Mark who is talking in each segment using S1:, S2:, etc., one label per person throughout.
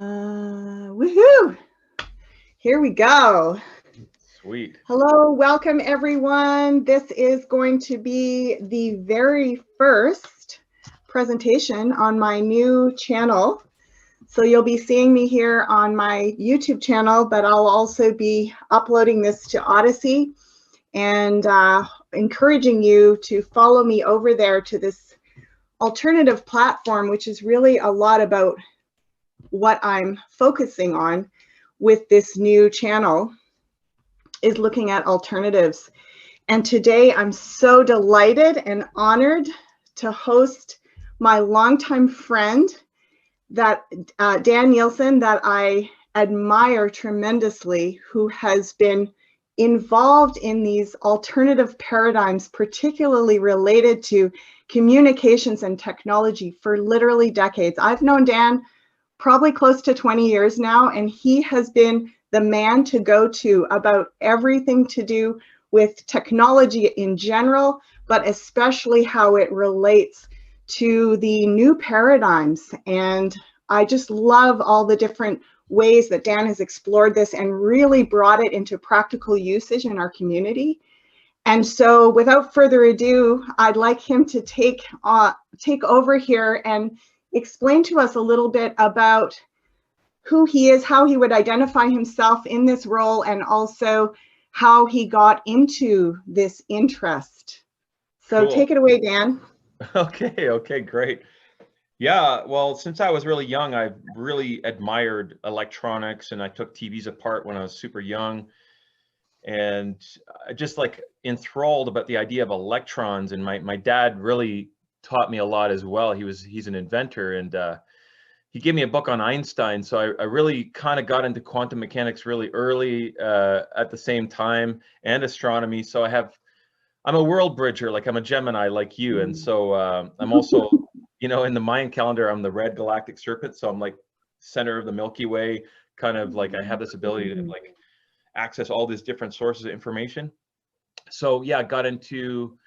S1: Woohoo! Here we go.
S2: Sweet.
S1: Hello, welcome everyone. This is going to be the very first presentation on my new channel. So you'll be seeing me here on my YouTube channel, but I'll also be uploading this to Odysee and encouraging you to follow me over there to this alternative platform, which is really a lot about what I'm focusing on with this new channel is looking at alternatives. And today I'm so delighted and honored to host my longtime friend, that Dan Nielsen, that I admire tremendously, who has been involved in these alternative paradigms, particularly related to communications and technology for literally decades. I've known Dan probably close to 20 years now, and he has been the man to go to about everything to do with technology in general, but especially how it relates to the new paradigms. And I just love all the different ways that Dan has explored this and really brought it into practical usage in our community. And so without further ado, I'd like him to take over here and explain to us a little bit about who he is, how he would identify himself in this role, and also how he got into this interest. So
S2: Cool.
S1: Take it away, Dan.
S2: Okay, great. Yeah, well, since I was really young, I really admired electronics, and I took TVs apart when I was super young. And I just like enthralled about the idea of electrons, and my dad really taught me a lot as well. He's an inventor, and he gave me a book on Einstein, so I really kind of got into quantum mechanics really early at the same time, and astronomy. So I'm a world bridger, like I'm a Gemini like you, and so I'm also, you know, in the Mayan calendar, I'm the red galactic serpent, so I'm like center of the Milky Way, kind of like I have this ability to like access all these different sources of information. So yeah, I got into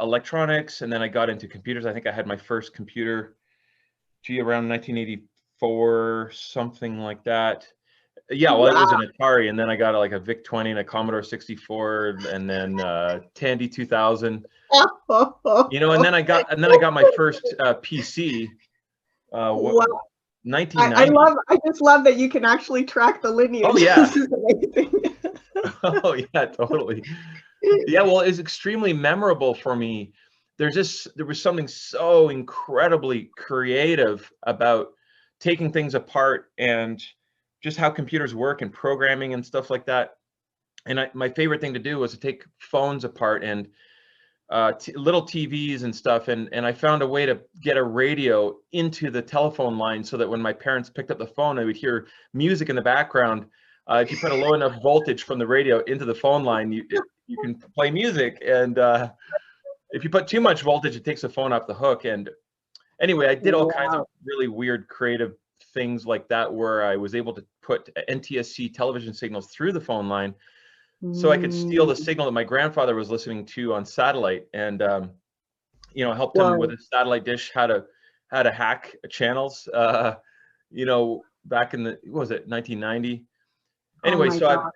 S2: electronics, and then I got into computers. I think I had my first computer, around 1984, something like that. Yeah, well, it was an Atari, and then I got like a VIC-20 and a Commodore 64, and then Tandy 2000. You know, and then I got my first PC.
S1: Wow.
S2: 1990.
S1: I just love that you can actually track the lineage.
S2: Oh yeah.
S1: This is amazing.
S2: Oh yeah, totally. Yeah, well, it's extremely memorable for me. There was something so incredibly creative about taking things apart and just how computers work and programming and stuff like that. And my favorite thing to do was to take phones apart and little TVs and stuff. And I found a way to get a radio into the telephone line so that when my parents picked up the phone, I would hear music in the background. If you put a low enough voltage from the radio into the phone line, you can play music. And if you put too much voltage, it takes the phone off the hook. And anyway, I did all kinds of really weird creative things like that, where I was able to put NTSC television signals through the phone line so I could steal the signal that my grandfather was listening to on satellite, and you know, helped him with a satellite dish how to hack channels, you know, back in the, what was it, 1990. Anyway, so I'm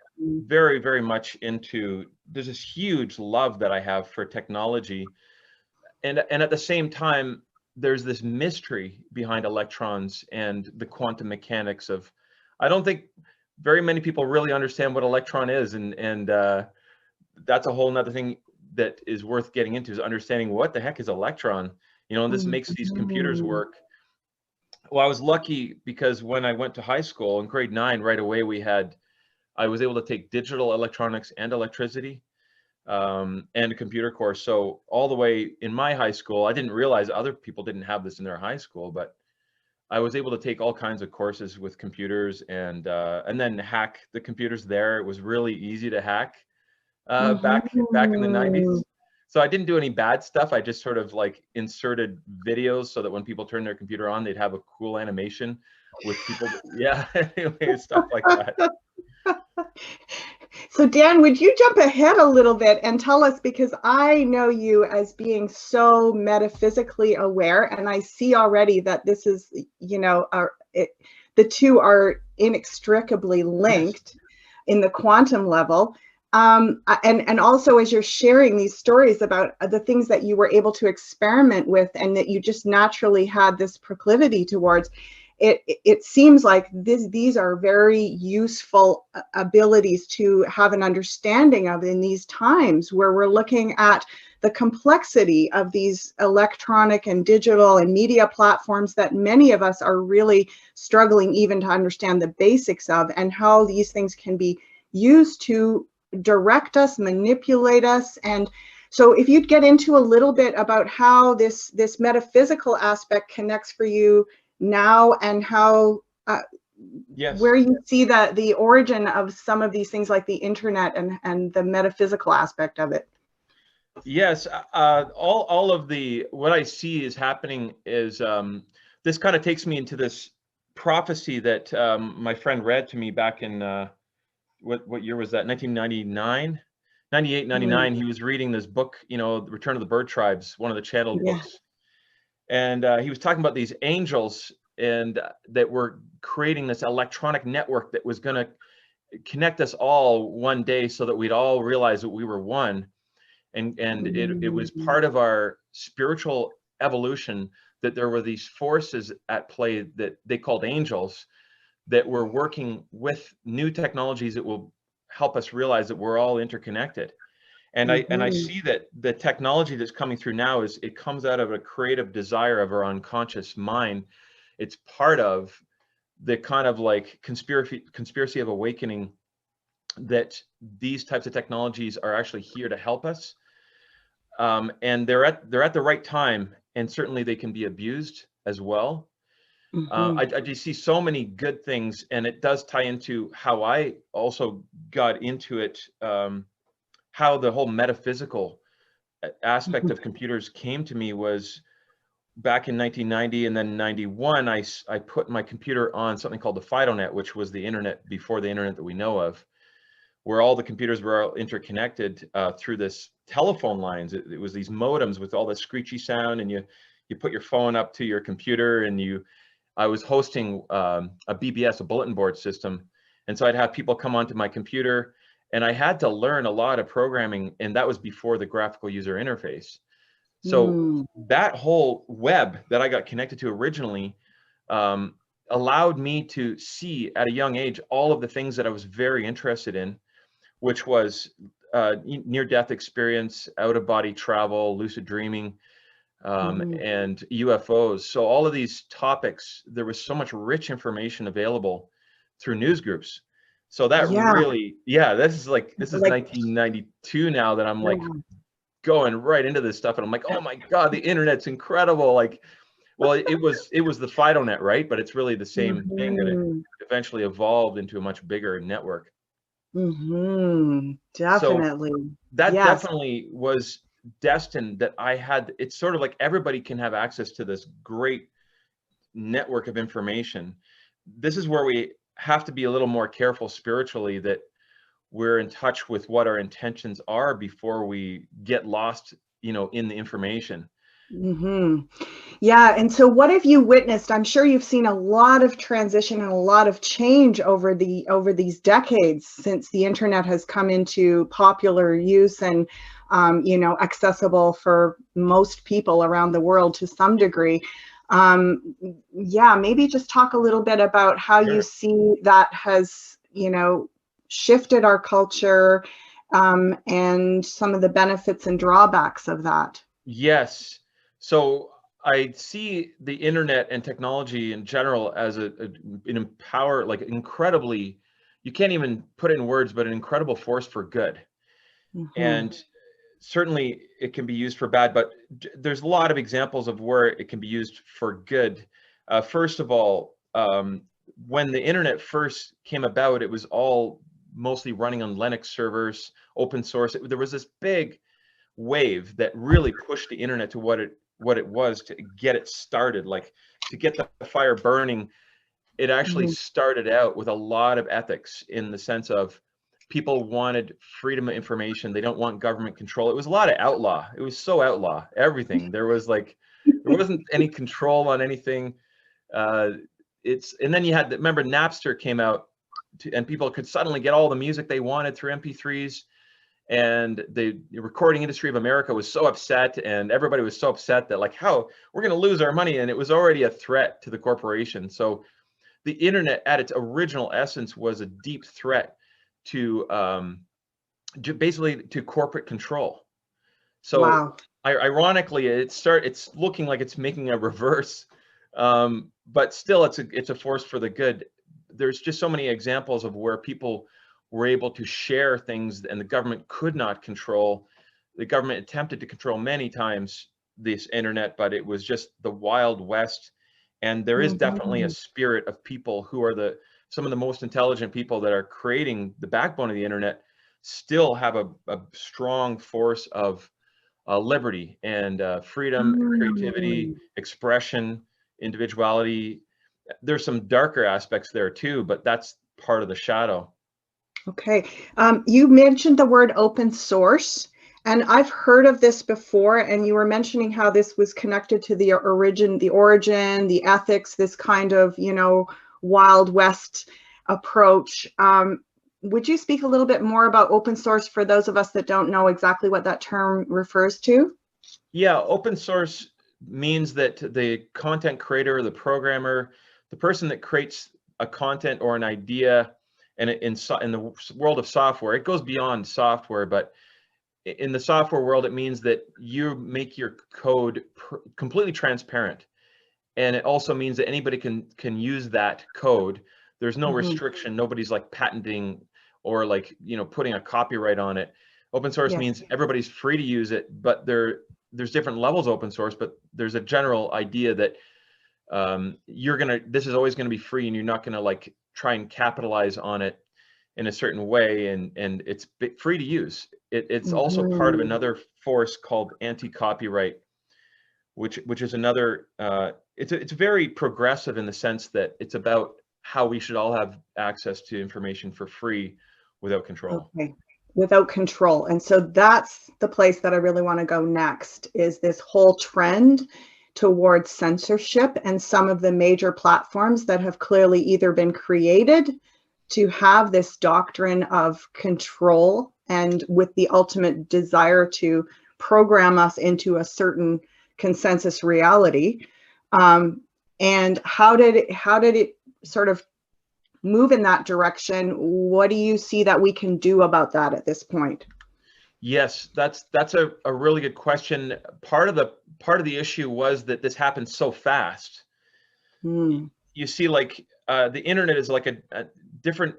S2: very, very much into, there's this huge love that I have for technology, and at the same time, there's this mystery behind electrons and the quantum mechanics of, I don't think very many people really understand what electron is, and that's a whole nother thing that is worth getting into, is understanding what the heck is electron, you know, and this makes these computers work. Well, I was lucky because when I went to high school in grade 9, right away I was able to take digital electronics and electricity, and a computer course. So all the way in my high school, I didn't realize other people didn't have this in their high school, but I was able to take all kinds of courses with computers, and then hack the computers there. It was really easy to hack back in the 90s. So I didn't do any bad stuff. I just sort of like inserted videos so that when people turned their computer on, they'd have a cool animation with people. Yeah, anyway, stuff like that.
S1: So Dan, would you jump ahead a little bit and tell us, because I know you as being so metaphysically aware, and I see already that this is, you know, the two are inextricably linked in the quantum level. And also as you're sharing these stories about the things that you were able to experiment with and that you just naturally had this proclivity towards, it seems like these are very useful abilities to have an understanding of in these times where we're looking at the complexity of these electronic and digital and media platforms that many of us are really struggling even to understand the basics of, and how these things can be used to direct us, manipulate us. And so if you'd get into a little bit about how this metaphysical aspect connects for you now, and how where you see that the origin of some of these things like the internet and the metaphysical aspect of it.
S2: Yes, all of what I see is happening is this kind of takes me into this prophecy that my friend read to me back in what year was that? 1999, 98, 99. He was reading this book, you know, Return of the Bird Tribes, one of the channeled books. And he was talking about these angels and that were creating this electronic network that was going to connect us all one day so that we'd all realize that we were one. And it was part of our spiritual evolution that there were these forces at play that they called angels that were working with new technologies that will help us realize that we're all interconnected. And I see that the technology that's coming through now it comes out of a creative desire of our unconscious mind. It's part of the kind of like conspiracy of awakening, that these types of technologies are actually here to help us. And they're at the right time, and certainly they can be abused as well. I just see so many good things, and it does tie into how I also got into it, how the whole metaphysical aspect of computers came to me was back in 1990 and then 91. I put my computer on something called the FidoNet, which was the internet before the internet that we know of, where all the computers were all interconnected through this telephone lines. It was these modems with all the screechy sound, and you put your phone up to your computer, and I was hosting a BBS, a bulletin board system. And so I'd have people come onto my computer, and I had to learn a lot of programming, and that was before the graphical user interface. So that whole web that I got connected to originally allowed me to see at a young age all of the things that I was very interested in, which was near-death experience, out-of-body travel, lucid dreaming, and UFOs. So all of these topics, there was so much rich information available through news groups. So that really, this is 1992 now that I'm like going right into this stuff, and I'm like, oh my God, the internet's incredible. Like, well, it was the FidoNet, right? But it's really the same thing, that it eventually evolved into a much bigger network.
S1: Definitely.
S2: So that definitely was destined, that I had. It's sort of like everybody can have access to this great network of information. This is where we have to be a little more careful spiritually, that we're in touch with what our intentions are before we get lost, you know, in the information.
S1: Yeah. And so what have you witnessed? I'm sure you've seen a lot of transition and a lot of change over these decades since the internet has come into popular use and, you know, accessible for most people around the world to some degree. Yeah, maybe just talk a little bit about how you see that has, you know, shifted our culture, and some of the benefits and drawbacks of that.
S2: Yes. So I see the internet and technology in general as an incredibly, you can't even put it in words, but an incredible force for good. And certainly it can be used for bad, but there's a lot of examples of where it can be used for good. First of all, when the internet first came about, it was all mostly running on Linux servers, open source. There was this big wave that really pushed the internet to what it was, to get it started, like to get the fire burning. It actually started out with a lot of ethics, in the sense of people wanted freedom of information. They don't want government control. It was a lot of outlaw. It was so outlaw, everything. There wasn't any control on anything. And then you had, remember Napster came out and people could suddenly get all the music they wanted through MP3s. And the recording industry of America was so upset, and everybody was so upset that like, how we're going to lose our money. And it was already a threat to the corporation. So the internet at its original essence was a deep threat to basically to corporate control. So
S1: wow.
S2: Ironically, it's looking like it's making a reverse, but still it's a force for the good. There's just so many examples of where people were able to share things and the government could not control. The government attempted to control many times this internet, but it was just the Wild West. And there is definitely a spirit of people who are some of the most intelligent people that are creating the backbone of the internet still have a strong force of liberty and freedom, creativity, expression, individuality. There's some darker aspects there too, but that's part of the shadow.
S1: Okay. You mentioned the word open source, and I've heard of this before, and you were mentioning how this was connected to the origin, the ethics, this kind of, Wild West approach. Would you speak a little bit more about open source for those of us that don't know exactly what that term refers to?
S2: Yeah, open source means that the content creator, the programmer, the person that creates a content or an idea, and in the world of software, it goes beyond software, but in the software world, it means that you make your code completely transparent. And it also means that anybody can use that code. There's no restriction. Nobody's like patenting or like, putting a copyright on it. Open source means everybody's free to use it, but there's different levels of open source, but there's a general idea that this is always going to be free, and you're not going to like try and capitalize on it in a certain way, and it's free to use. It's also part of another force called anti-copyright, which is another, it's very progressive in the sense that it's about how we should all have access to information for free without control.
S1: Okay. Without control. And so that's the place that I really want to go next, is this whole trend towards censorship and some of the major platforms that have clearly either been created to have this doctrine of control and with the ultimate desire to program us into a certain consensus reality. And how did it sort of move in that direction? What do you see that we can do about that at this point?
S2: Yes, that's a really good question. Part of the issue was that this happened so fast. You see, like the internet is like the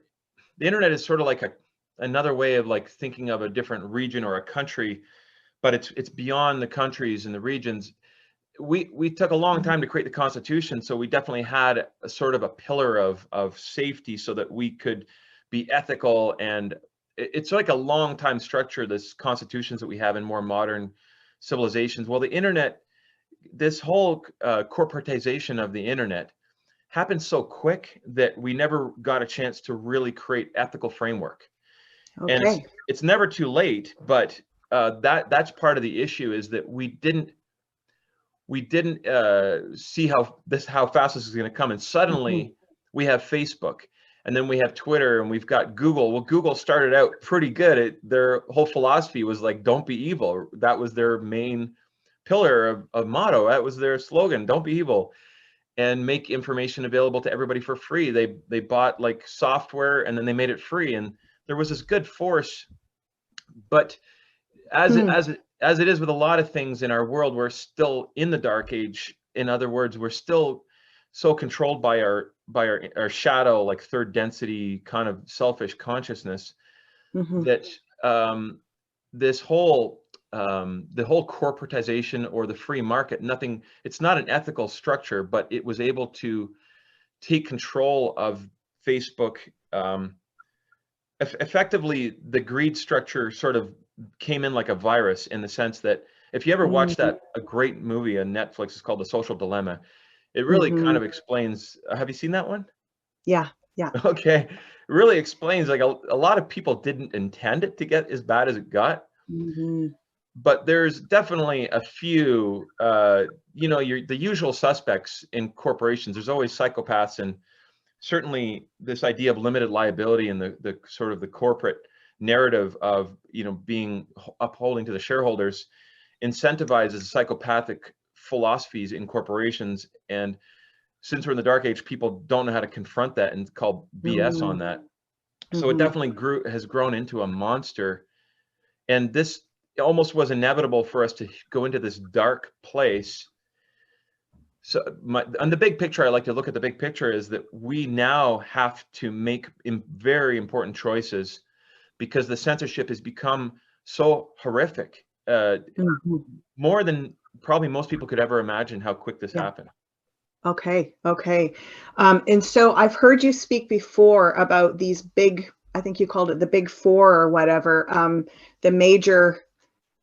S2: internet is sort of like another way of like thinking of a different region or a country, but it's beyond the countries and the regions. We took a long time to create the Constitution, so we definitely had a sort of a pillar of safety so that we could be ethical, and it's like a long time structure, this constitutions that we have in more modern civilizations. Well, the internet, this whole corporatization of the internet happened so quick that we never got a chance to really create ethical framework. Okay. And it's never too late, but that's part of the issue, is that we didn't see how fast this is going to come, and suddenly we have Facebook, and then we have Twitter, and we've got Google. Well, Google started out pretty good. Their whole philosophy was like, don't be evil. That was their main pillar of motto. That was their slogan, don't be evil, and make information available to everybody for free. They bought like software, and then they made it free, and there was this good force. But as it is with a lot of things in our world, we're still in the dark age. In other words, we're still so controlled by our shadow, like third density kind of selfish consciousness, that this whole the whole corporatization or the free market, it's not an ethical structure, but it was able to take control of Facebook. Effectively, the greed structure sort of came in like a virus, in the sense that if you ever watched a great movie on Netflix, it's called The Social Dilemma. It really kind of explains. Have you seen that one?
S1: Yeah.
S2: Okay. It really explains, like, a lot of people didn't intend it to get as bad as it got. But there's definitely a few, you know, the usual suspects in corporations. There's always psychopaths, and certainly this idea of limited liability and the sort of the corporate narrative of, you know, being upholding to the shareholders incentivizes psychopathic philosophies in corporations. And since we're in the dark age, people don't know how to confront that and call BS on that. So it definitely has grown into a monster. And this almost was inevitable for us to go into this dark place. So on the big picture, I like to look at the big picture, is that we now have to make very important choices because the censorship has become so horrific, more than probably most people could ever imagine how quick this happened.
S1: Okay. And so I've heard you speak before about these big, I think you called it the big four or whatever, the major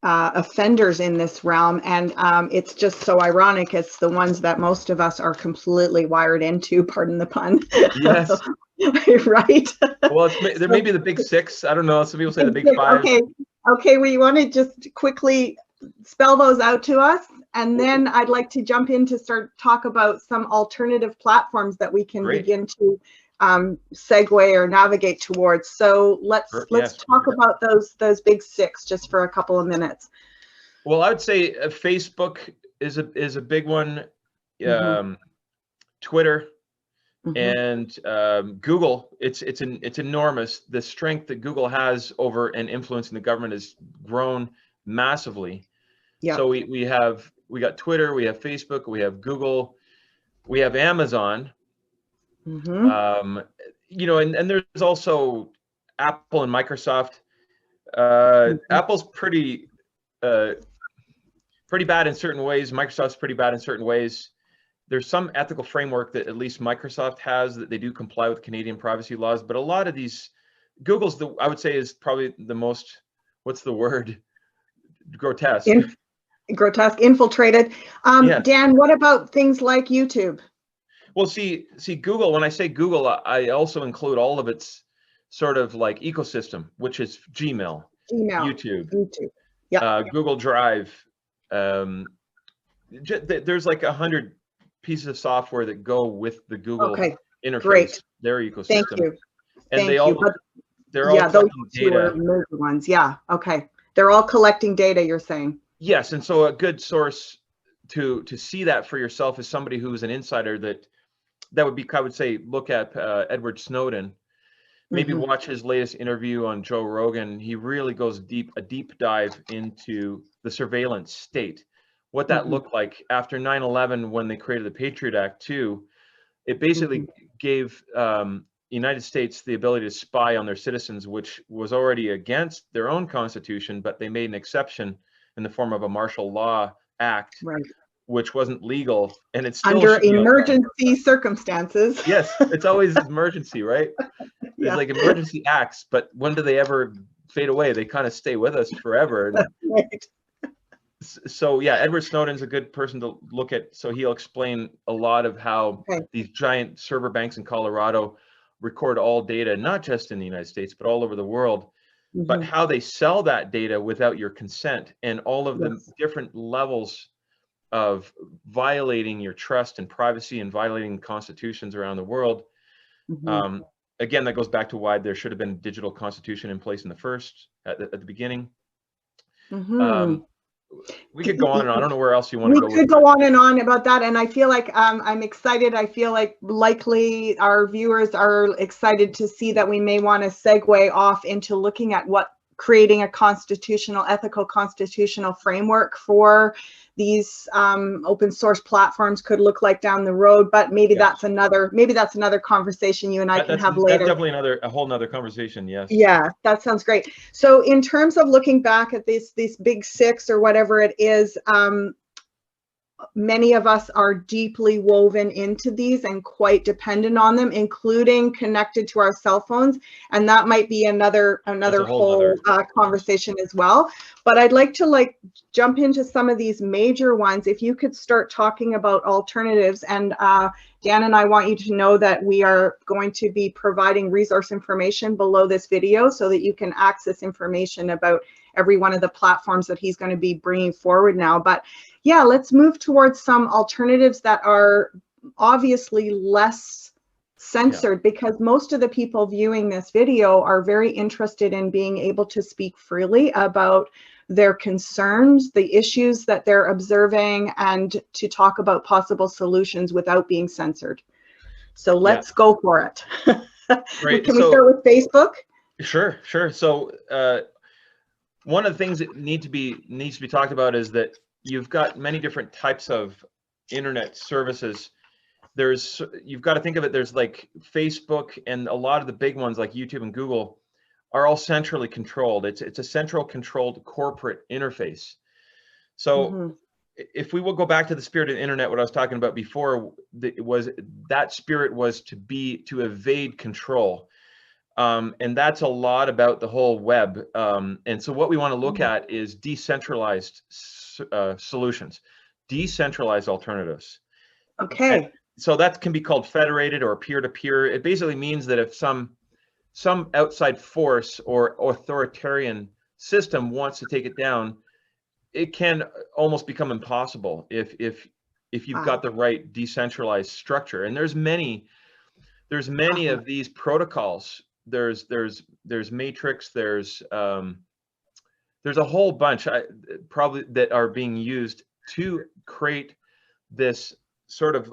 S1: offenders in this realm. And it's just so ironic. It's the ones that most of us are completely wired into, pardon the pun.
S2: Yes.
S1: Right?
S2: Well, there may be the big six. I don't know. Some people say the big five.
S1: Okay. Well, you want to just quickly spell those out to us? And then I'd like to jump in to talk about some alternative platforms that we can begin to segue or navigate towards. So let's talk about those big six just for a couple of minutes.
S2: Well, I would say Facebook is a big one. Twitter and Google. It's enormous. The strength that Google has over and influence in the government has grown massively. So we got Twitter, we have Facebook, we have Google, we have Amazon. You know, and there's also Apple and Microsoft. Apple's pretty bad in certain ways. Microsoft's pretty bad in certain ways. There's some ethical framework that at least Microsoft has, that they do comply with Canadian privacy laws. But a lot of these, Google's I would say is probably the most, what's the word? Grotesque.
S1: Grotesque, infiltrated. Dan, what about things like YouTube?
S2: Well, see, Google, when I say Google, I also include all of its sort of like ecosystem, which is Gmail, YouTube, Google Drive. There's like 100 pieces of software that go with the Google interface, their ecosystem.
S1: Thank you.
S2: And they're all
S1: those
S2: data.
S1: Two are major ones. They're all collecting data, you're saying.
S2: Yes, and so a good source to see that for yourself is somebody who's an insider that would be, I would say, look at Edward Snowden, maybe watch his latest interview on Joe Rogan. He really goes a deep dive into the surveillance state, what that looked like after 9/11 when they created the Patriot Act too. It basically gave United States the ability to spy on their citizens, which was already against their own constitution, but they made an exception in the form of a martial law act, which wasn't legal, and it's still
S1: under emergency circumstances.
S2: Yes, it's always emergency, right? There's like emergency acts, but when do they ever fade away? They kind of stay with us forever. So yeah, Edward Snowden's a good person to look at. So he'll explain a lot of how these giant server banks in Colorado record all data, not just in the United States, but all over the world. But how they sell that data without your consent, and all of the different levels of violating your trust and privacy and violating constitutions around the world. Again, that goes back to why there should have been a digital constitution in place in at the beginning. We could go on and on. I don't know where else you want to go.
S1: We could go on and on about that. And I feel like I'm excited. I feel like likely our viewers are excited to see that we may want to segue off into looking at what creating a ethical constitutional framework for these open source platforms could look like down the road. But maybe that's another conversation you and I can have later.
S2: That's definitely a whole nother conversation. Yes.
S1: Yeah, that sounds great. So in terms of looking back at these big six or whatever it is, many of us are deeply woven into these and quite dependent on them, including connected to our cell phones. And that might be another whole conversation as well. But I'd like to jump into some of these major ones. If you could start talking about alternatives, and Dan and I want you to know that we are going to be providing resource information below this video so that you can access information about every one of the platforms that he's going to be bringing forward now. But yeah, let's move towards some alternatives that are obviously less censored, because most of the people viewing this video are very interested in being able to speak freely about their concerns, the issues that they're observing, and to talk about possible solutions without being censored. So let's go for it.
S2: Right.
S1: Can we start with Facebook?
S2: Sure. So one of the things that needs to be talked about is that you've got many different types of internet services. You've got to think of it, there's like Facebook, and a lot of the big ones like YouTube and Google are all centrally controlled. It's a central controlled corporate interface. So if we will go back to the spirit of the internet, what I was talking about before, that spirit was to evade control. And that's a lot about the whole web. And so what we want to look at is decentralized solutions, decentralized alternatives.
S1: Okay.
S2: And so that can be called federated or peer-to-peer. It basically means that if some outside force or authoritarian system wants to take it down, it can almost become impossible if you've got the right decentralized structure. And there's many of these protocols. There's Matrix, there's a whole bunch probably that are being used to create this sort of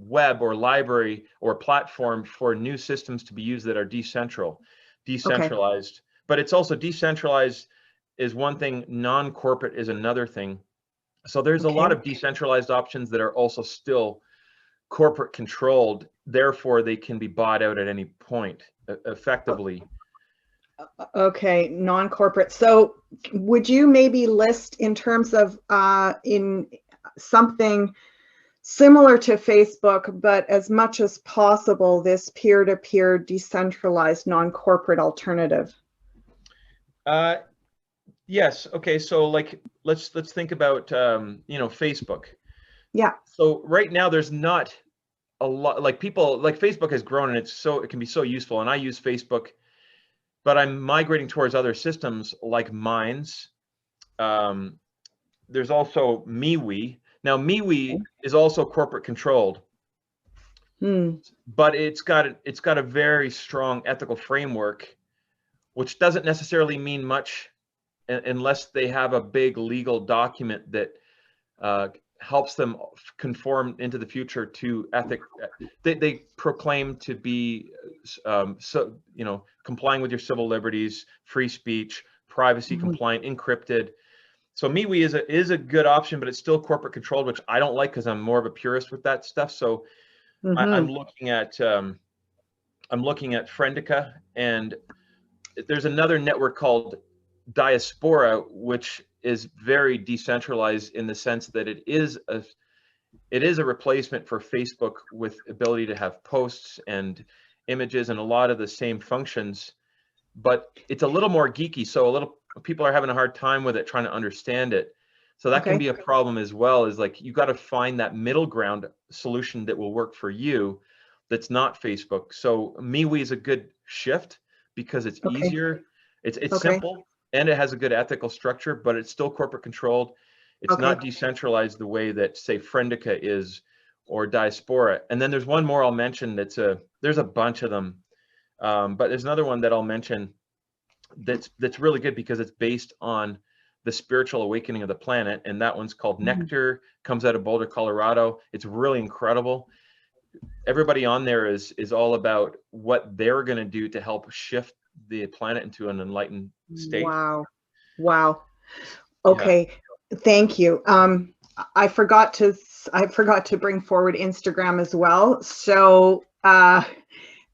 S2: web or library or platform for new systems to be used that are decentralized. Okay. But it's also decentralized is one thing, non-corporate is another thing. So there's a lot of decentralized options that are also still corporate controlled, therefore they can be bought out at any point effectively.
S1: Okay, non-corporate. So would you maybe list in terms of in something similar to Facebook, but as much as possible, this peer-to-peer decentralized non-corporate alternative?
S2: Yes. Okay. So like, let's think about, Facebook.
S1: Yeah.
S2: So right now there's not a lot, like Facebook has grown and it can be so useful. And I use Facebook, but I'm migrating towards other systems like Minds. There's also MeWe. Now, MeWe is also corporate controlled, but it's got a very strong ethical framework, which doesn't necessarily mean much unless they have a big legal document that helps them conform into the future to ethic. They proclaim to be complying with your civil liberties, free speech, privacy compliant, encrypted. So MeWe is a good option, but it's still corporate controlled, which I don't like because I'm more of a purist with that stuff. So I'm looking at Friendica, and there's another network called Diaspora, which is very decentralized in the sense that it is a replacement for Facebook with ability to have posts and images and a lot of the same functions, but it's a little more geeky. So people are having a hard time with it, trying to understand it. So that can be a problem as well, is like, you got to find that middle ground solution that will work for you that's not Facebook. So MeWe is a good shift because it's easier, it's simple, and it has a good ethical structure, but it's still corporate controlled. It's not decentralized the way that, say, Friendica is, or Diaspora. And then there's one more I'll mention there's a bunch of them, but there's another one that I'll mention that's really good because it's based on the spiritual awakening of the planet, and that one's called Nectar, comes out of Boulder, Colorado. It's really incredible. Everybody on there is all about what they're going to do to help shift the planet into an enlightened state.
S1: Wow. Okay. Yeah. Thank you. I forgot to bring forward Instagram as well. So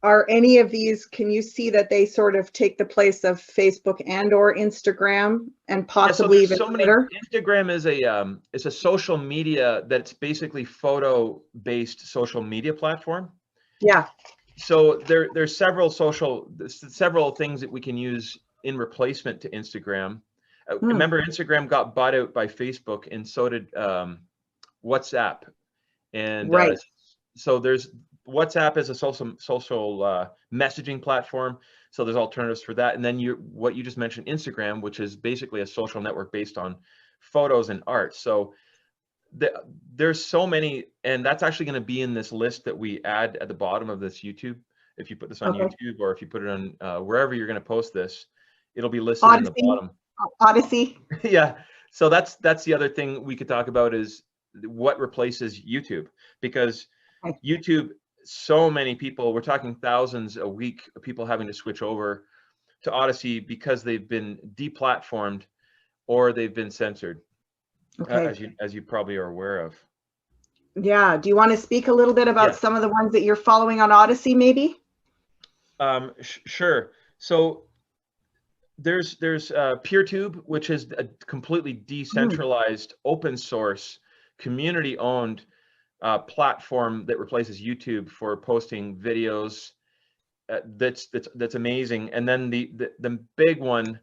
S1: Are any of these, can you see that they sort of take the place of Facebook and or Instagram and possibly even Twitter?
S2: Instagram is a social media that's basically photo-based social media platform.
S1: Yeah.
S2: So there's several things that we can use in replacement to Instagram. Remember, Instagram got bought out by Facebook, and so did WhatsApp. And
S1: right.
S2: So there's WhatsApp is a social messaging platform. So there's alternatives for that. And then what you just mentioned, Instagram, which is basically a social network based on photos and art. So there's so many, and that's actually going to be in this list that we add at the bottom of this YouTube. If you put this on YouTube, or if you put it on wherever you're going to post this, it'll be listed
S1: Odysee.
S2: in the bottom.
S1: Odysee.
S2: Yeah. So that's the other thing we could talk about, is what replaces YouTube, because YouTube, so many people, we're talking thousands a week of people having to switch over to Odysee because they've been deplatformed or they've been censored, as you probably are aware of.
S1: Yeah. Do you want to speak a little bit about some of the ones that you're following on Odysee, maybe?
S2: Sure. So there's Peertube, which is a completely decentralized, open source, community-owned platform that replaces YouTube for posting videos. That's amazing. And then the big one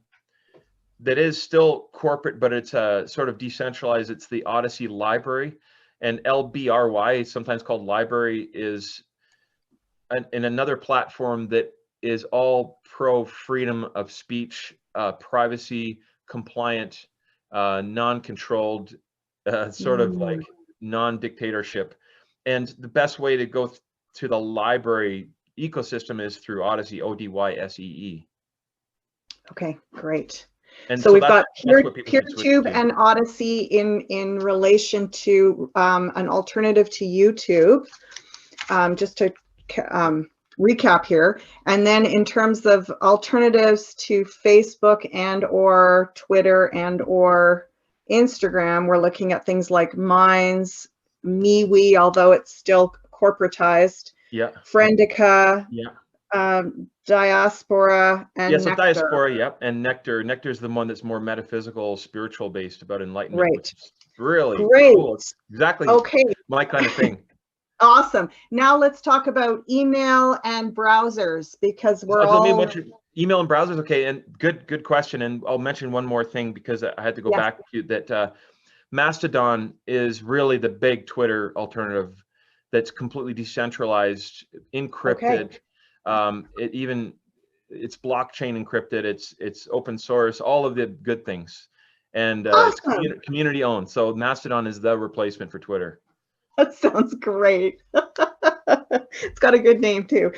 S2: that is still corporate, but it's sort of decentralized, it's the Odysee LBRY. And LBRY, sometimes called library, is in another platform that is all pro freedom of speech, privacy compliant, non-controlled, sort of like non-dictatorship. And the best way to go to the library ecosystem is through Odysee, ODYSEE.
S1: Okay, great.
S2: And
S1: so we've got Peertube and Odysee in relation to an alternative to YouTube. Just to recap here. And then in terms of alternatives to Facebook and or Twitter and or Instagram, we're looking at things like Minds, MeWe, although it's still corporatized.
S2: Yeah.
S1: Friendica.
S2: Yeah.
S1: Diaspora and
S2: so
S1: Nectar.
S2: Diaspora, and Nectar. Nectar is the one that's more metaphysical, spiritual based, about enlightenment.
S1: Right.
S2: Which is really cool. It's exactly my kind of thing.
S1: Awesome. Now let's talk about email and browsers, because we're
S2: email and browsers. Okay, and good question. And I'll mention one more thing, because I had to go back to that. Mastodon is really the big Twitter alternative that's completely decentralized, encrypted. It's blockchain encrypted. It's open source. All of the good things, and it's community owned. So Mastodon is the replacement for Twitter.
S1: That sounds great. It's got a good name too.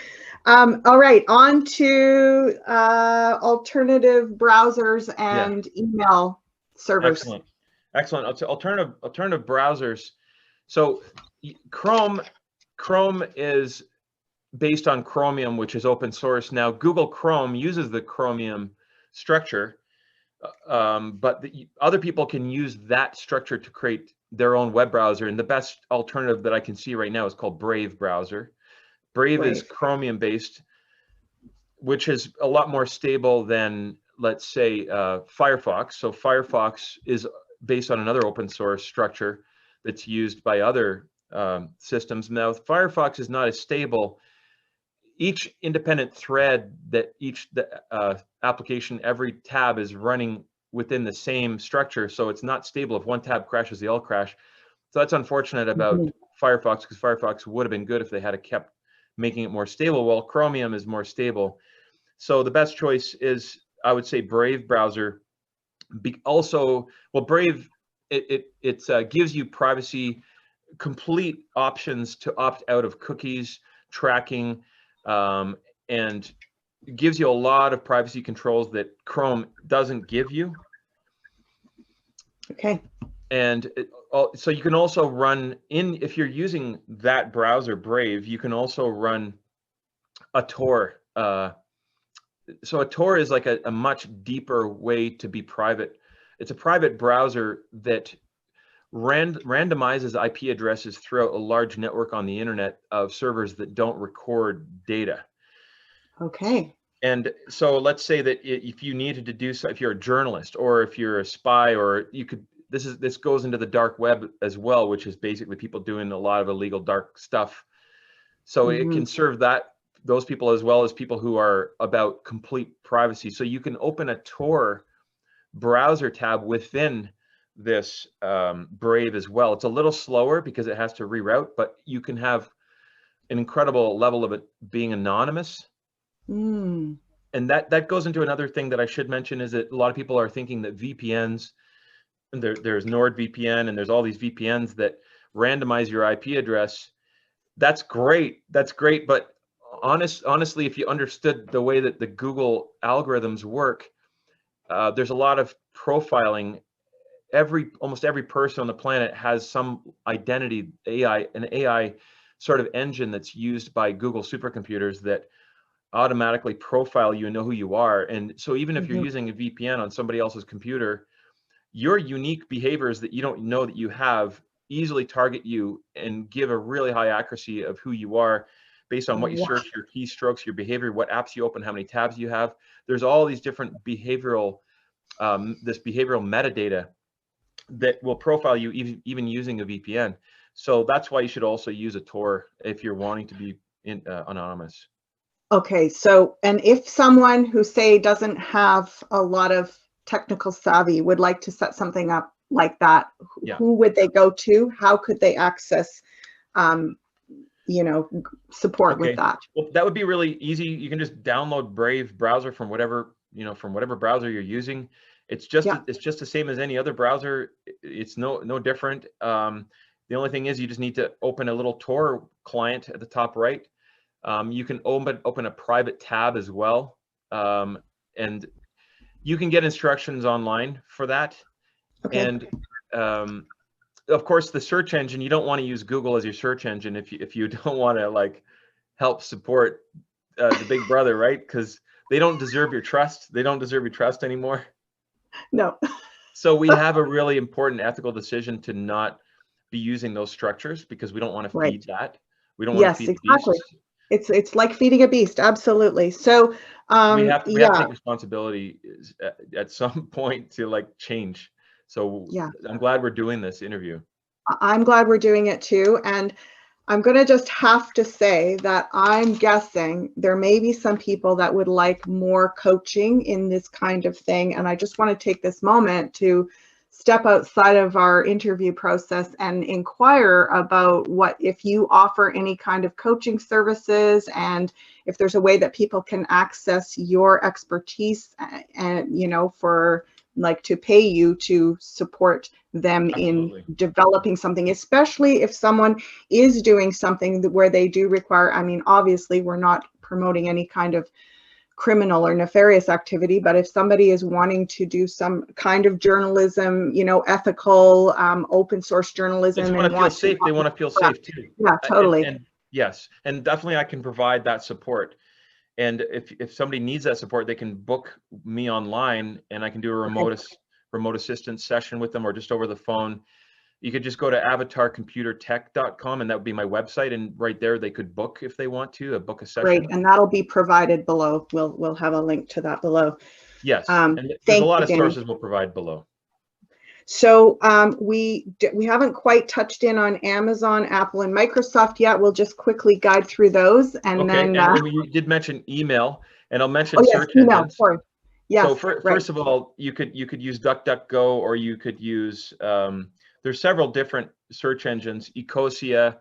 S1: All right, on to alternative browsers and email servers.
S2: Excellent. Alternative browsers. So Chrome is based on Chromium, which is open source. Now Google Chrome uses the Chromium structure, but other people can use that structure to create their own web browser. And the best alternative that I can see right now is called Brave browser. Brave is Chromium based, which is a lot more stable than, let's say, Firefox. So Firefox is based on another open source structure that's used by other systems. Now Firefox is not as stable. Each independent thread that application, every tab is running within the same structure, so it's not stable. If one tab crashes, they all crash. So that's unfortunate about Firefox, because Firefox would have been good if they had kept making it more stable. Well, Chromium is more stable. So the best choice is, I would say, Brave browser. Brave, it gives you privacy, complete options to opt out of cookies, tracking, and gives you a lot of privacy controls that Chrome doesn't give you.
S1: Okay.
S2: And so you can also run if you're using that browser, Brave, you can also run a Tor. So a Tor is like a much deeper way to be private. It's a private browser that randomizes IP addresses throughout a large network on the internet of servers that don't record data.
S1: Okay.
S2: And so let's say that if you needed to do so, if you're a journalist or if you're a spy, or you could, this goes into the dark web as well, which is basically people doing a lot of illegal dark stuff. So it can serve those people as well as people who are about complete privacy. So you can open a Tor browser tab within this Brave as well. It's a little slower because it has to reroute, but you can have an incredible level of it being anonymous. And that goes into another thing that I should mention, is that a lot of people are thinking that VPNs, and there's NordVPN and there's all these VPNs that randomize your IP address. That's great. But honestly, if you understood the way that the Google algorithms work, there's a lot of profiling. Almost every person on the planet has some identity, an AI sort of engine that's used by Google supercomputers that automatically profile you and know who you are. And so even if you're using a VPN on somebody else's computer, your unique behaviors that you don't know that you have easily target you and give a really high accuracy of who you are based on what you search, your keystrokes, your behavior, what apps you open, how many tabs you have. There's all these different behavioral, this behavioral metadata that will profile you even using a VPN. So that's why you should also use a Tor if you're wanting to be anonymous.
S1: Okay, so, and if someone who, say, doesn't have a lot of technical savvy would like to set something up like that, who would they go to? How could they access, you know, support with that?
S2: Well, that would be really easy. You can just download Brave browser from whatever, from whatever browser you're using. It's just it's just the same as any other browser. It's no different. The only thing is you just need to open a little Tor client at the top right. You can open a private tab as well, and you can get instructions online for that. Okay. And of course, the search engine, you don't want to use Google as your search engine if you don't want to like help support the big brother, right? Because they don't deserve your trust. They don't deserve your trust anymore.
S1: No.
S2: So we have a really important ethical decision to not be using those structures because we don't want to feed that. We don't want to feed
S1: exactly. Beasts. It's like feeding a beast. Absolutely. So
S2: we have to take responsibility at some point to like change. So I'm glad we're doing this interview.
S1: I'm glad we're doing it too. And I'm going to just have to say that I'm guessing there may be some people that would like more coaching in this kind of thing. And I just want to take this moment to step outside of our interview process and inquire about if you offer any kind of coaching services, and if there's a way that people can access your expertise and, for like to pay you to support them in developing something, especially if someone is doing something where they do require, I mean, obviously we're not promoting any kind of criminal or nefarious activity, but if somebody is wanting to do some kind of journalism, ethical, open source journalism,
S2: they want to feel safe. They want to feel safe too.
S1: Yeah, totally.
S2: And yes, and definitely I can provide that support. And if somebody needs that support, they can book me online, and I can do a remote assistance session with them, or just over the phone. You could just go to avatarcomputertech.com, and that would be my website, and right there they could book if they want to book a session.
S1: Great, and that'll be provided below. We'll have a link to that below.
S2: Yes, and there's a lot of sources we'll provide below.
S1: So we haven't quite touched in on Amazon, Apple, and Microsoft yet. We'll just quickly guide through those, and then
S2: you did mention email, and I'll mention search
S1: email,
S2: engines.
S1: Sorry. Yes,
S2: so first of all, you could use DuckDuckGo, or you could use there's several different search engines, Ecosia,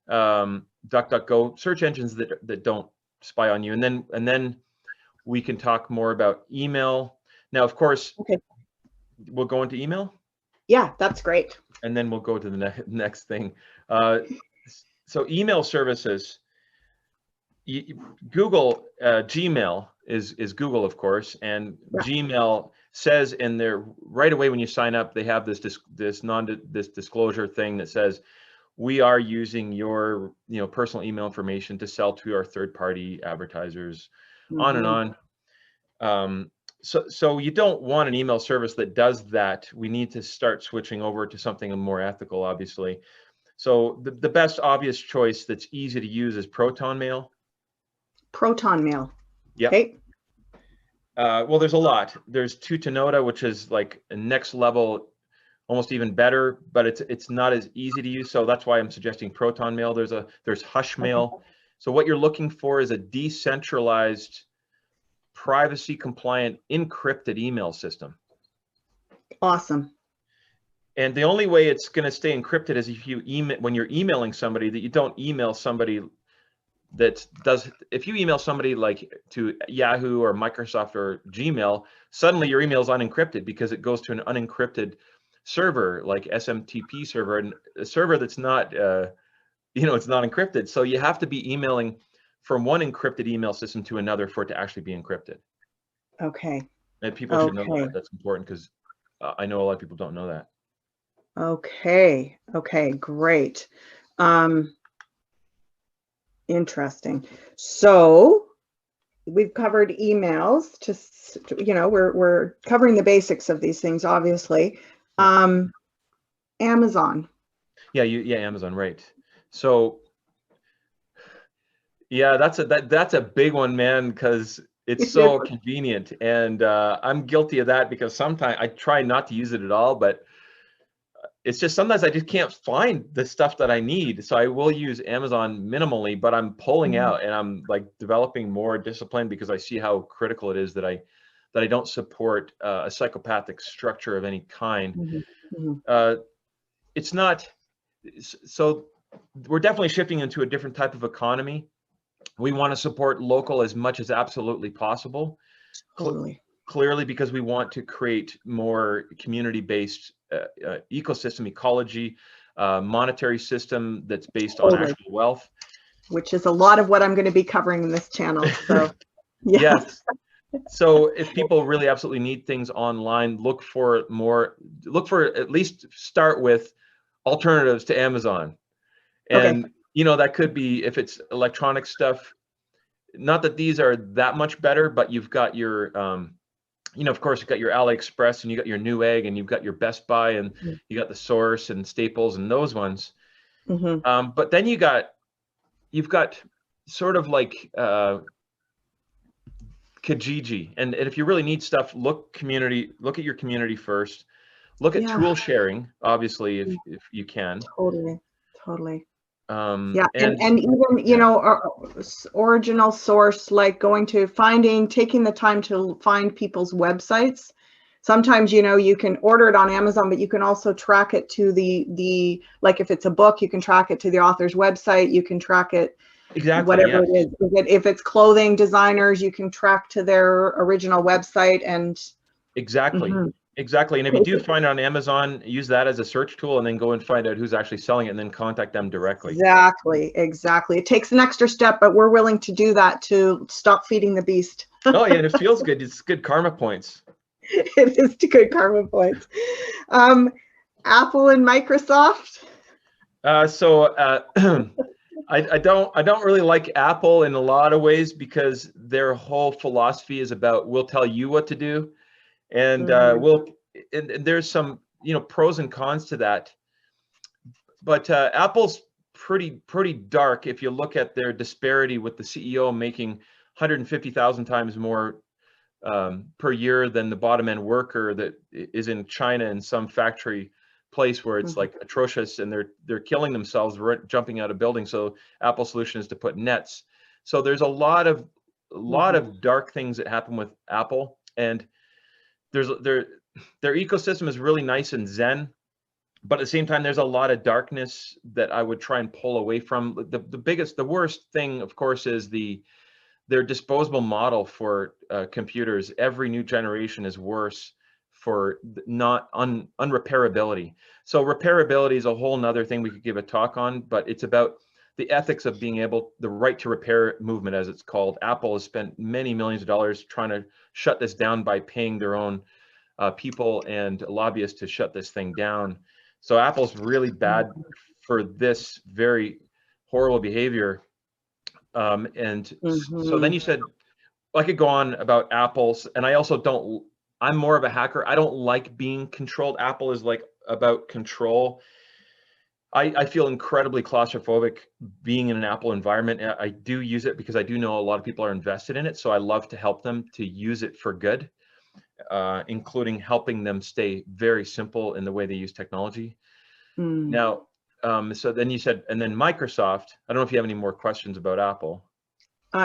S2: DuckDuckGo, search engines that don't spy on you, and then we can talk more about email. Now, of course, we'll go into email.
S1: Yeah, that's great.
S2: And then we'll go to the next thing. So email services, Google, Gmail is Google, of course, and Gmail says in there right away when you sign up, they have this disclosure thing that says, we are using your personal email information to sell to our third-party advertisers, on and on. So you don't want an email service that does that. We need to start switching over to something more ethical, obviously. So the best obvious choice that's easy to use is ProtonMail.
S1: ProtonMail.
S2: Yeah.
S1: Okay.
S2: Well, there's a lot. There's Tutanota, which is like a next level, almost even better, but it's not as easy to use. So that's why I'm suggesting ProtonMail. There's HUSHMAIL.
S1: Okay.
S2: So what you're looking for is a decentralized, privacy compliant, encrypted email system.
S1: Awesome.
S2: And the only way it's going to stay encrypted is if you when you're emailing somebody, that you don't email somebody that does. If you email somebody like to Yahoo or Microsoft or Gmail, suddenly your email is unencrypted because it goes to an unencrypted server like SMTP server, and a server that's not, it's not encrypted. So you have to be emailing from one encrypted email system to another for it to actually be encrypted.
S1: Okay.
S2: And people should know that. That's important because I know a lot of people don't know that.
S1: Okay. Okay. Great. Interesting. So we've covered emails. We're covering the basics of these things, obviously.
S2: Yeah.
S1: Amazon.
S2: Yeah. Amazon, right? So yeah, that's a big one, man, because it's so convenient, and I'm guilty of that because sometimes I try not to use it at all, but it's just sometimes I just can't find the stuff that I need. So I will use Amazon minimally, but I'm pulling out and I'm like developing more discipline because I see how critical it is that I don't support a psychopathic structure of any kind. It's not, so we're definitely shifting into a different type of economy. We want to support local as much as absolutely possible.
S1: Totally.
S2: Clearly, because we want to create more community-based ecosystem, ecology, monetary system that's based on actual wealth.
S1: Which is a lot of what I'm going to be covering in this channel. So,
S2: yes. So if people really absolutely need things online, look for at least start with alternatives to Amazon. And that could be, if it's electronic stuff, not that these are that much better, but you've got your of course, you've got your AliExpress and you got your Newegg and you've got your Best Buy and you got the Source and Staples and those ones. But then you've got sort of like Kijiji, and if you really need stuff, look at your community first. Look at tool sharing, obviously, if you can.
S1: Totally. And even original source, like taking the time to find people's websites. Sometimes you can order it on Amazon, but you can also track it to the like if it's a book, you can track it to the author's website. You can track it whatever it is. If it's clothing designers, you can track to their original website and
S2: exactly. And if you do find it on Amazon, use that as a search tool and then go and find out who's actually selling it and then contact them directly.
S1: Exactly. It takes an extra step, but we're willing to do that to stop feeding the beast.
S2: Oh yeah, and it feels good. It's good karma points.
S1: It is good karma points. Apple and Microsoft.
S2: I don't really like Apple in a lot of ways because their whole philosophy is about we'll tell you what to do. And and there's some pros and cons to that, but Apple's pretty dark if you look at their disparity with the CEO making 150,000 times more per year than the bottom end worker that is in China in some factory place where it's like atrocious and they're killing themselves jumping out of buildings. So Apple's solution is to put nets. So there's a lot of dark things that happen with Apple, and their ecosystem is really nice and zen, but at the same time there's a lot of darkness that I would try and pull away from. The worst thing, of course, is their disposable model for computers. Every new generation is worse for unrepairability. So repairability is a whole nother thing we could give a talk on, but it's about the ethics of being able, the right to repair movement, as it's called. Apple has spent many millions of dollars trying to shut this down by paying their own people and lobbyists to shut this thing down. So Apple's really bad for this very horrible behavior. So then you said, I could go on about Apple's, and I also I'm more of a hacker. I don't like being controlled. Apple is like about control. I feel incredibly claustrophobic being in an Apple environment. I do use it because I do know a lot of people are invested in it. So I love to help them to use it for good, including helping them stay very simple in the way they use technology. Now, so then you said, and then Microsoft, I don't know if you have any more questions about Apple.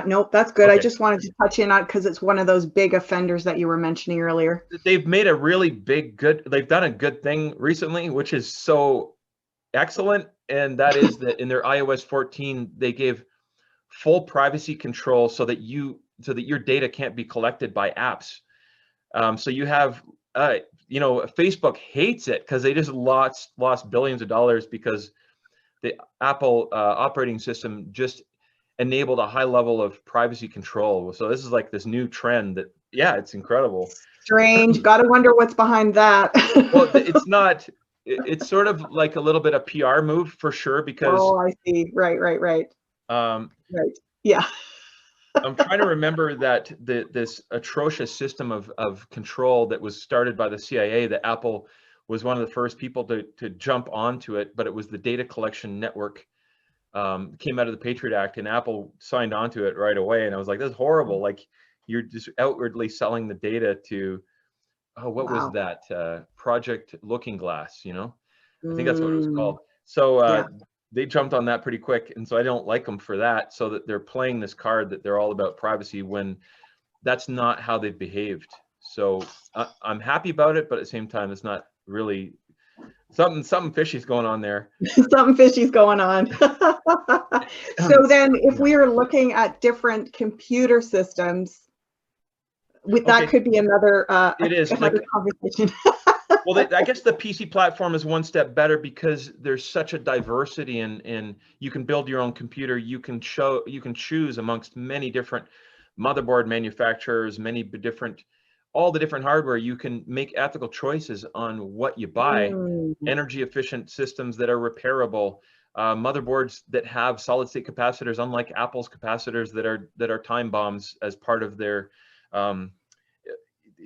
S1: Nope, that's good.
S2: Okay.
S1: I just wanted to touch in on it because it's one of those big offenders that you were mentioning earlier.
S2: They've made a really big, they've done a good thing recently, which is so excellent. And that is that in their iOS 14, they gave full privacy control so that your data can't be collected by apps. So you have, you know, Facebook hates it because they just lost billions of dollars because the Apple operating system just enabled a high level of privacy control. So this is like this new trend that, yeah, it's incredible.
S1: Strange. Gotta wonder what's behind that.
S2: Well, it's not. It's sort of like a little bit of PR move for sure because.
S1: Oh, I see. Right. Right. Yeah.
S2: I'm trying to remember that this atrocious system of control that was started by the CIA, that Apple was one of the first people to jump onto it, but it was the data collection network, came out of the Patriot Act, and Apple signed onto it right away. And I was like, that's horrible. Like, you're just outwardly selling the data to, oh, what was that? Project Looking Glass, you know? I think that's what it was called. So they jumped on that pretty quick, and so I don't like them for that. So that they're playing this card that they're all about privacy when that's not how they've behaved. So I'm happy about it, but at the same time, it's not really something fishy's going on there.
S1: Something fishy's going on. So then, if we are looking at different computer systems, that could be another another conversation.
S2: Well, I guess the PC platform is one step better because there's such a diversity, and you can build your own computer. You can choose amongst many different motherboard manufacturers, all the different hardware. You can make ethical choices on what you buy. Energy efficient systems that are repairable, motherboards that have solid state capacitors, unlike Apple's capacitors that are time bombs as part of their.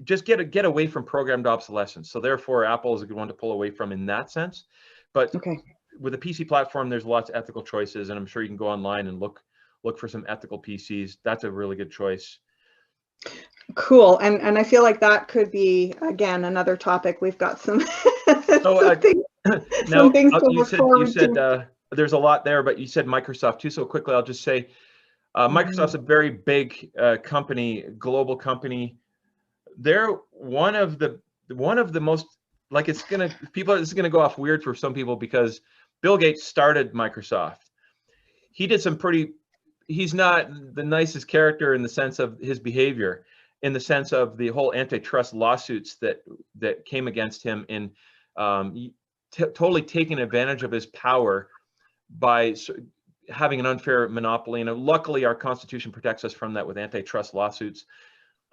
S2: Just get away from programmed obsolescence. So therefore, Apple is a good one to pull away from in that sense. But with the PC platform, there's lots of ethical choices, and I'm sure you can go online and look for some ethical PCs. That's a really good choice.
S1: Cool, and I feel like that could be again another topic. We've got some some things to look forward to.
S2: There's a lot there, but you said Microsoft too. So quickly, I'll just say Microsoft's a very big company, global company. They're one of the most, like, this is gonna go off weird for some people because Bill Gates started Microsoft. He did he's not the nicest character in the sense of his behavior, in the sense of the whole antitrust lawsuits that came against him, in totally taking advantage of his power by having an unfair monopoly. And luckily our Constitution protects us from that with antitrust lawsuits.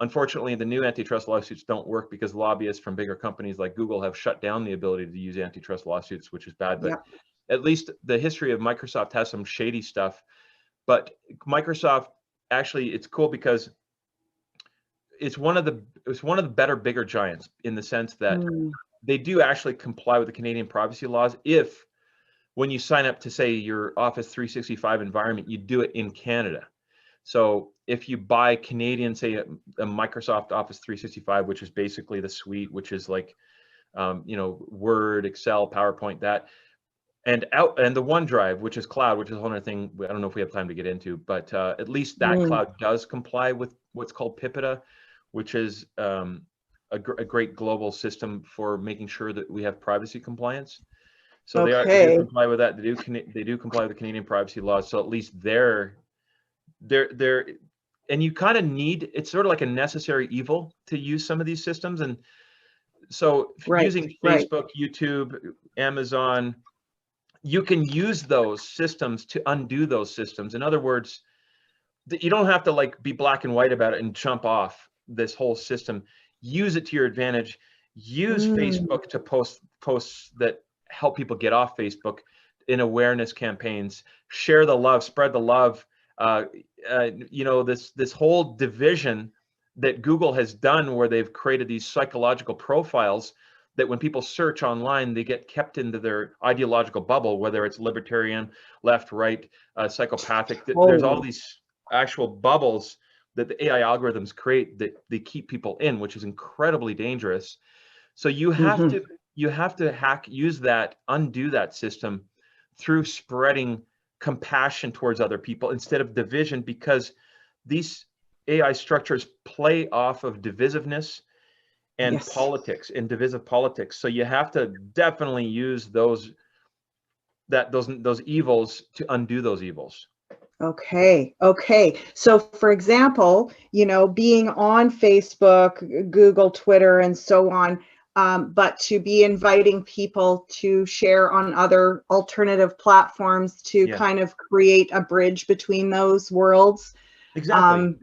S2: Unfortunately, the new antitrust lawsuits don't work because lobbyists from bigger companies like Google have shut down the ability to use antitrust lawsuits, which is bad. But at least the history of Microsoft has some shady stuff. But Microsoft, actually, it's cool because it's one of the better, bigger giants in the sense that they do actually comply with the Canadian privacy laws. If when you sign up to, say, your Office 365 environment, you do it in Canada. So if you buy Canadian, say a Microsoft Office 365, which is basically the suite, which is like, you know, Word, Excel, PowerPoint, that, and the OneDrive, which is cloud, which is a whole other thing. I don't know if we have time to get into, but at least that cloud does comply with what's called PIPEDA, which is a great global system for making sure that we have privacy compliance. So they do comply with that. They do comply with the Canadian privacy laws. So at least they're and you kind of need, it's sort of like a necessary evil to use some of these systems. And so using Facebook, YouTube, Amazon, you can use those systems to undo those systems. In other words, you don't have to like be black and white about it and jump off this whole system. Use it to your advantage. Use Facebook to posts that help people get off Facebook in awareness campaigns. Share the love, spread the love. You know, this whole division that Google has done, where they've created these psychological profiles that when people search online, they get kept into their ideological bubble, whether it's libertarian, left, right, psychopathic. There's all these actual bubbles that the AI algorithms create that they keep people in, which is incredibly dangerous. So you have to use that, undo that system through spreading compassion towards other people instead of division, because these AI structures play off of divisiveness and politics and divisive politics. So you have to definitely use those evils to undo those evils.
S1: Okay. So for example, being on Facebook, Google, Twitter, and so on, but to be inviting people to share on other alternative platforms to kind of create a bridge between those worlds.
S2: Exactly.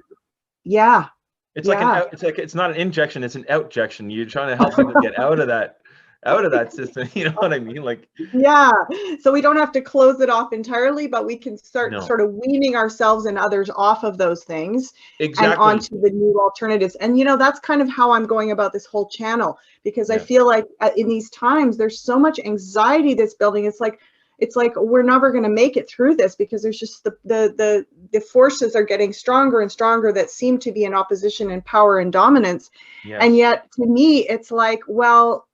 S1: Yeah.
S2: It's like it's not an injection, it's an outjection. You're trying to help people get out of that system. You know what I mean? Like,
S1: yeah. So we don't have to close it off entirely, but we can start sort of weaning ourselves and others off of those things and onto the new alternatives. And that's kind of how I'm going about this whole channel, because I feel like in these times there's so much anxiety that's building. It's like we're never going to make it through this, because there's just the forces are getting stronger and stronger that seem to be in opposition and power and dominance. And yet to me it's like, well,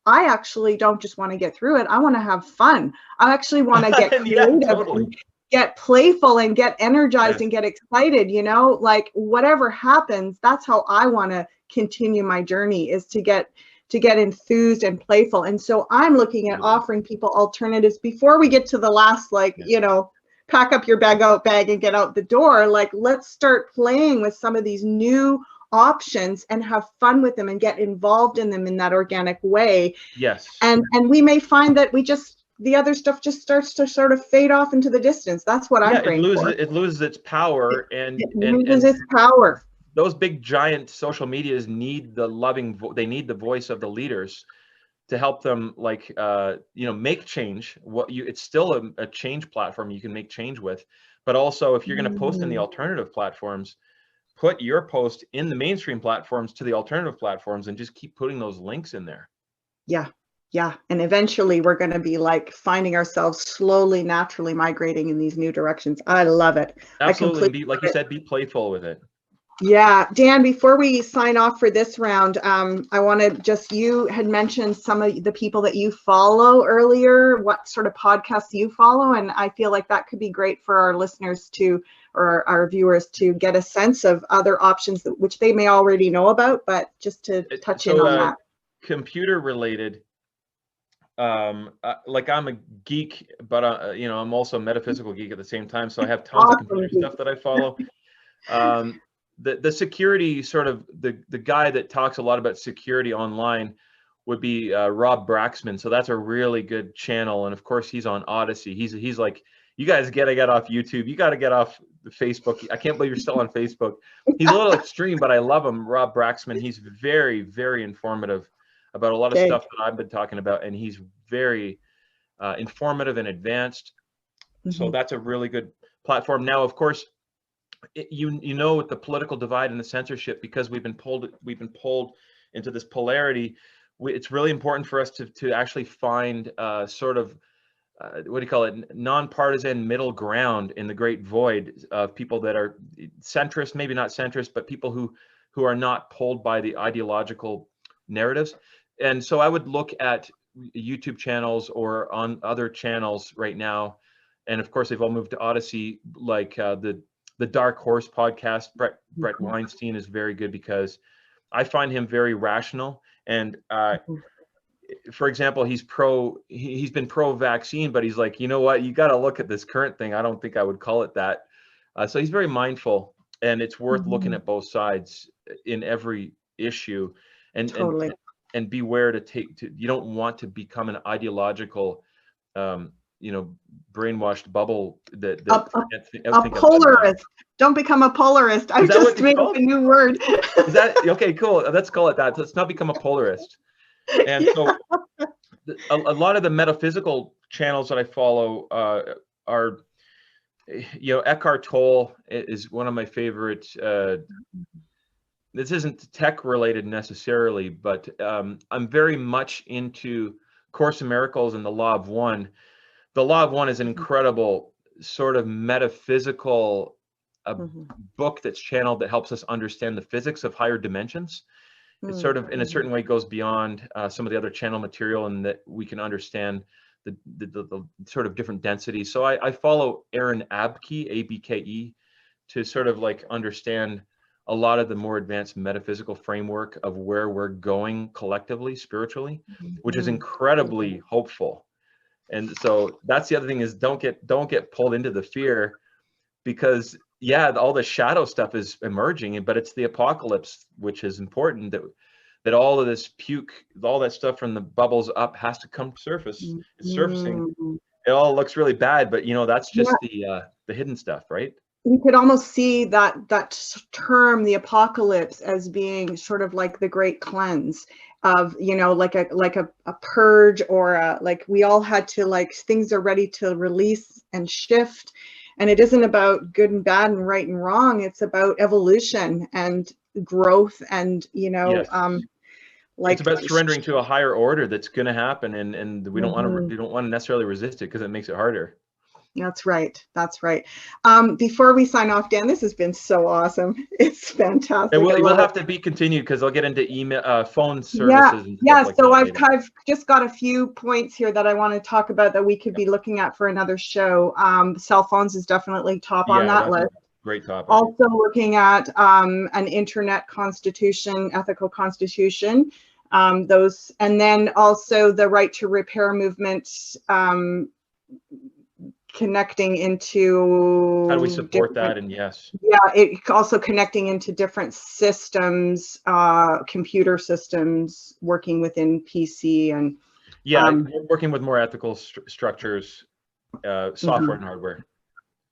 S1: I actually don't just want to get through it. I want to have fun. I actually want to get creative and get playful and get energized and get excited, like whatever happens, that's how I want to continue my journey, is to get enthused and playful. And so I'm looking at offering people alternatives before we get to the last, pack up your bag and get out the door. Like, let's start playing with some of these new options and have fun with them and get involved in them in that organic way.
S2: Yes.
S1: And we may find that the other stuff just starts to sort of fade off into the distance. That's what I'm praying for.
S2: It loses its power, and
S1: it loses its power.
S2: Those big giant social medias need they need the voice of the leaders to help them, like, make change. It's still a change platform you can make change with, but also if you're going to post in the alternative platforms, put your post in the mainstream platforms to the alternative platforms and just keep putting those links in there.
S1: Yeah. And eventually we're going to be like finding ourselves slowly, naturally migrating in these new directions. I love it.
S2: Absolutely. Like you said, be playful with it.
S1: Yeah. Dan, before we sign off for this round, I want to you had mentioned some of the people that you follow earlier, what sort of podcasts you follow. And I feel like that could be great for our listeners or our viewers to get a sense of other options which they may already know about, but just to touch in on that.
S2: Computer related, like I'm a geek, but I'm also a metaphysical geek at the same time. So I have tons of computer stuff that I follow. The security sort of the guy that talks a lot about security online would be Rob Braxman. So that's a really good channel. And of course he's on Odysee. He's like, you guys got to get off YouTube. You got to get off the Facebook. I can't believe you're still on Facebook. He's a little extreme, but I love him. Rob Braxman. He's very, very informative about a lot of stuff that I've been talking about. And he's very informative and advanced. So that's a really good platform. Now, of course, with the political divide and the censorship, because we've been pulled into this polarity, it's really important for us to actually find sort of what do you call it, nonpartisan middle ground in the great void of people that are centrist, maybe not centrist, but people who are not pulled by the ideological narratives. And so I would look at YouTube channels or on other channels right now, and of course they've all moved to Odysee, like the Dark Horse podcast. Brett Weinstein is very good because I find him very rational. And for example, he's been pro-vaccine, but he's like, you know what, you got to look at this current thing. I don't think I would call it that. So he's very mindful, and it's worth looking at both sides in every issue, and
S1: totally.
S2: and beware you don't want to become an ideological brainwashed bubble
S1: a polarist. Don't become a polarist. I just made up a new word.
S2: Is that okay? Cool. Let's call it that. Let's not become a polarist. And so a lot of the metaphysical channels that I follow are, Eckhart Tolle is one of my favorite this isn't tech related necessarily, but I'm very much into Course in Miracles and the Law of One. The Law of One is an incredible sort of metaphysical book that's channeled that helps us understand the physics of higher dimensions. It sort of, in a certain way, goes beyond some of the other channel material, and that we can understand the sort of different densities. So I follow Aaron Abke, A-B-K-E, to sort of like understand a lot of the more advanced metaphysical framework of where we're going collectively, spiritually, which is incredibly hopeful. And so that's the other thing, is don't get pulled into the fear, because yeah, all the shadow stuff is emerging, but it's the apocalypse which is important, that all of this puke, all that stuff from the bubbles up has to come to surface. It's surfacing. It all looks really bad, but you know, that's just the hidden stuff, right?
S1: You could almost see that term, the apocalypse, as being sort of like the great cleanse of, you know, like a purge, or like we all had to, like, things are ready to release and shift. And it isn't about good and bad and right and wrong. It's about evolution and growth, and, you know, like,
S2: it's about surrendering to a higher order that's going to happen, and we don't want to necessarily resist it, because it makes it harder.
S1: That's right. That's right. Before we sign off, Dan, this has been so awesome. It's fantastic.
S2: It will have to be continued, because I'll get into email, phone services. And
S1: yeah.
S2: Like
S1: so I've just got a few points here that I want to talk about that we could be looking at for another show. Cell phones is definitely top on that list.
S2: Great topic.
S1: Also looking at an internet constitution, ethical constitution. Those, and then also the right to repair movement. Connecting into,
S2: how do we support that? And
S1: it also connecting into different systems, computer systems working within PC, and
S2: working with more ethical structures, software and hardware.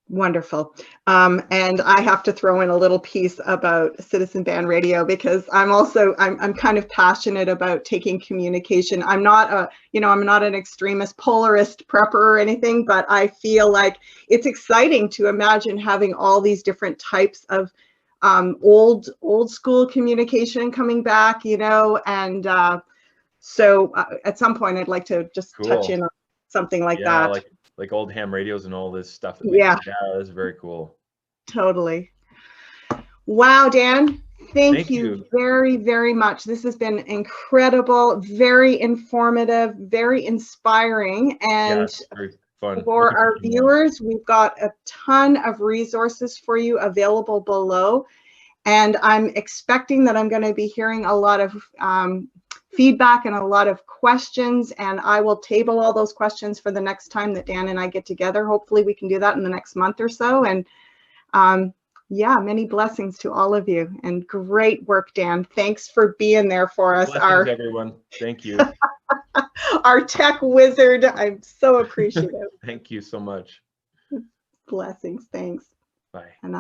S1: Wonderful. And I have to throw in a little piece about citizen band radio, because I'm kind of passionate about taking communication. I'm not an extremist polarist prepper or anything, but I feel like it's exciting to imagine having all these different types of old school communication coming back, you know, and so at some point I'd like to just touch in on something like that.
S2: Like old ham radios and all this stuff. That's very cool.
S1: Totally. Wow, Dan, thank you very, very much. This has been incredible, very informative, very inspiring. And
S2: very fun.
S1: For our viewers, we've got a ton of resources for you available below. And I'm expecting that I'm going to be hearing a lot of feedback and a lot of questions, and I will table all those questions for the next time that Dan and I get together. Hopefully we can do that in the next month or so. And many blessings to all of you, and great work, Dan. Thanks for being there for us.
S2: Blessings, everyone. Thank you.
S1: Our tech wizard. I'm so appreciative.
S2: Thank you so much.
S1: Blessings. Thanks.
S2: Bye.
S1: And